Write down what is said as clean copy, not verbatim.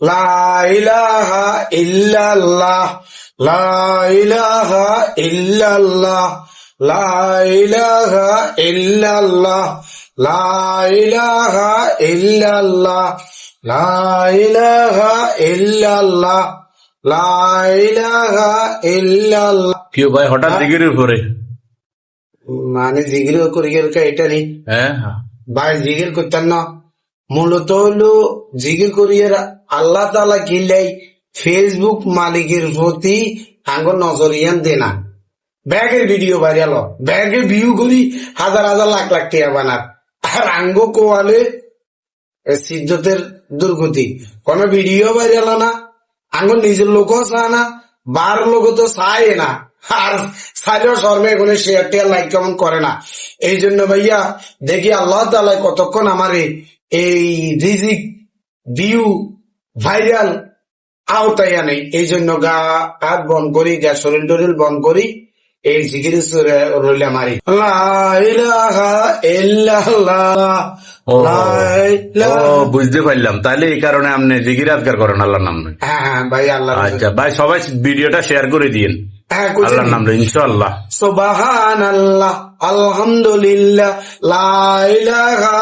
লা ইলাহা ইল্লাল্লাহ, লা ইলাহা ইল্লাল্লাহ, লা ইলাহা ইল্লাল্লাহ, লা ইলাহা ইল্লাল্লাহ, লা ইলাহা ইল্লাল্লাহ, লা ইলাহা ইল্লাল্লাহ। কেউ ভাই হঠাৎ জিগির উপরে মানে জিগির করিয়ার এটা নেই হ্যাঁ ভাই, জিগির করতেন না। মূলত হলো জিগির করিয়ার আল্লাহ তাআলা কিনলাই ফেসবুক মালিকের প্রতি আঙ্গুর নজরিয়ান দেনা। ব্যাগের ভিডিও ভাইরাল, ব্যাগের ভিউ করি হাজার হাজার লাখ লাখ টাকা বানার, আর আঙ্গ কোয়ালে সিদ্ধতের দুর্গতি। কোন ভিডিও ভাইরাল না, আঙ্গুর নিজের লোকও চায় না, বার লোক তো চায় না, আর চাইলেও শর্মে এগুলো শেয়ার টেয়ার লাইক কেমন করে না। এই জন্য ভাইয়া দেখি আল্লাহ তাআলা কতক্ষণ আমার এই রিজিক ভিউ ভাইরাল আওতায় আনে। এই জন্য গা হাত বন্ধ করি, গা শরীর টরিল বন্ধ করি, এই জিকির রইলে মারি। লা ইলাহা ইল্লাল্লাহ, লা ইলাহা। ও বুঝতে পারলাম, তাহলে এই কারণে আপনি জিকির আজকার করেন আল্লাহর নাম লই। হ্যাঁ ভাই, আল্লাহ। আচ্ছা ভাই, সবাই ভিডিওটা শেয়ার করে দিন আল্লাহর নাম লই, ইনশাআল্লাহ। সুবহানাল্লাহ, আলহামদুলিল্লাহ, লা ইলাহা